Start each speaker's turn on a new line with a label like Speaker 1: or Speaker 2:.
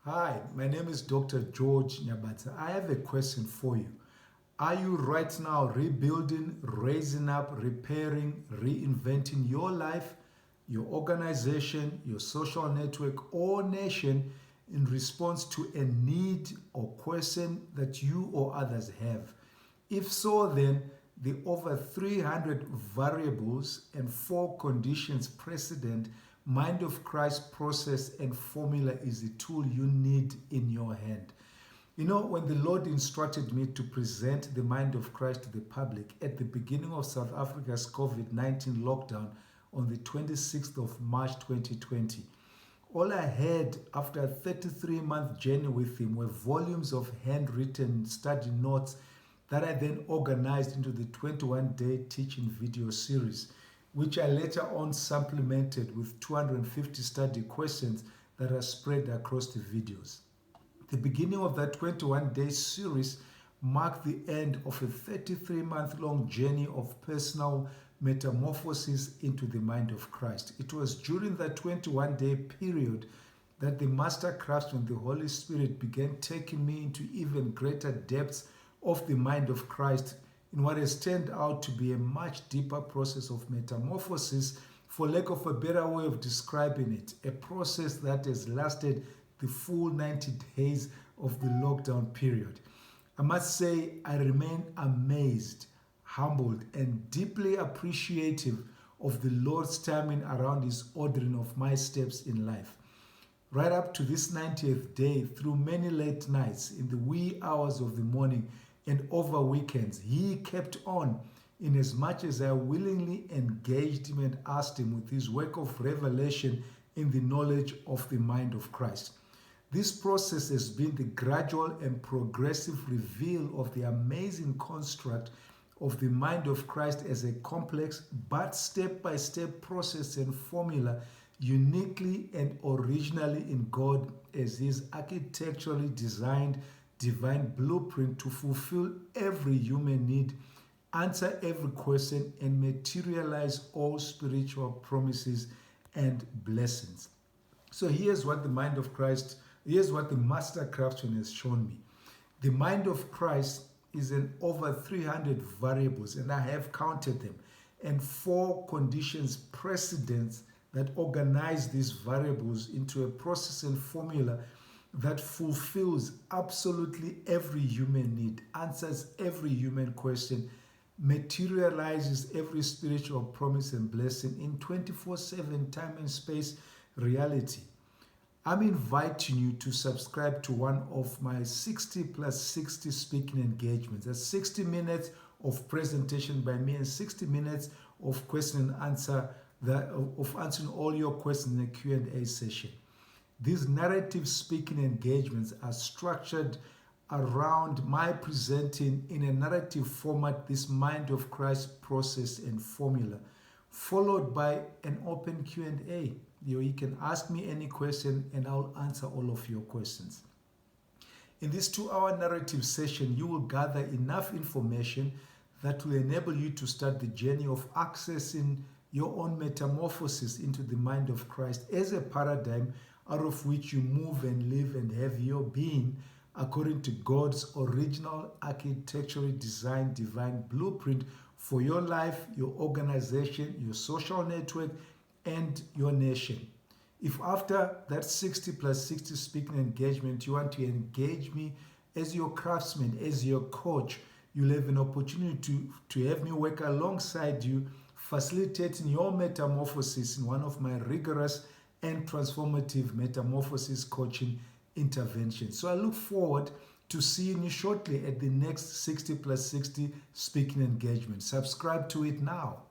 Speaker 1: Hi, my name is Dr. George Nyabatsa. I have a question for you. Are you right now rebuilding, raising up, repairing, reinventing your life, your organization, your social network, or nation in response to a need or question that you or others have? If so, then the over 300 variables and four conditions precedent Mind of Christ process and formula is the tool you need in your hand. You know, when the Lord instructed me to present the mind of Christ to the public at the beginning of South Africa's COVID-19 lockdown on the 26th of March 2020, all I had after a 33-month journey with him were volumes of handwritten study notes that I then organized into the 21-day teaching video series, which I later on supplemented with 250 study questions that are spread across the videos. The beginning of that 21-day series marked the end of a 33-month-long journey of personal metamorphosis into the mind of Christ. It was during that 21-day period that the master craftsman, the Holy Spirit, began taking me into even greater depths of the mind of Christ in what has turned out to be a much deeper process of metamorphosis, for lack of a better way of describing it, a process that has lasted the full 90 days of the lockdown period. I must say, I remain amazed, humbled, and deeply appreciative of the Lord's timing around His ordering of my steps in life. Right up to this 90th day, through many late nights, in the wee hours of the morning, and over weekends, He kept on in as much as I willingly engaged Him and asked Him with His work of revelation in the knowledge of the mind of Christ. This process has been the gradual and progressive reveal of the amazing construct of the mind of Christ as a complex but step-by-step process and formula uniquely and originally in God as His architecturally designed divine blueprint to fulfill every human need, answer every question, and materialize all spiritual promises and blessings. So here's what the mind of Christ, here's what the master craftsman has shown me. The mind of Christ is in over 300 variables, and I have counted them, and four conditions precedents that organize these variables into a process and formula that fulfills absolutely every human need, answers every human question, materializes every spiritual promise and blessing in 24/7 time and space reality. I'm inviting you to subscribe to one of my 60 plus 60 speaking engagements. That's 60 minutes of presentation by me and 60 minutes of question and answer, of answering all your questions in a Q&A session. These narrative speaking engagements are structured around my presenting in a narrative format this mind of Christ process and formula, followed by an open Q&A. You can ask me any question and I'll answer all of your questions. In this 2-hour narrative session, you will gather enough information that will enable you to start the journey of accessing your own metamorphosis into the mind of Christ as a paradigm out of which you move and live and have your being according to God's original architecturally designed divine blueprint for your life, your organization, your social network, and your nation. If after that 60 plus 60 speaking engagement, you want to engage me as your craftsman, as your coach, you'll have an opportunity to have me work alongside you, facilitating your metamorphosis in one of my rigorous and transformative metamorphosis coaching interventions. So I look forward to seeing you shortly at the next 60 plus 60 speaking engagement. Subscribe to it now.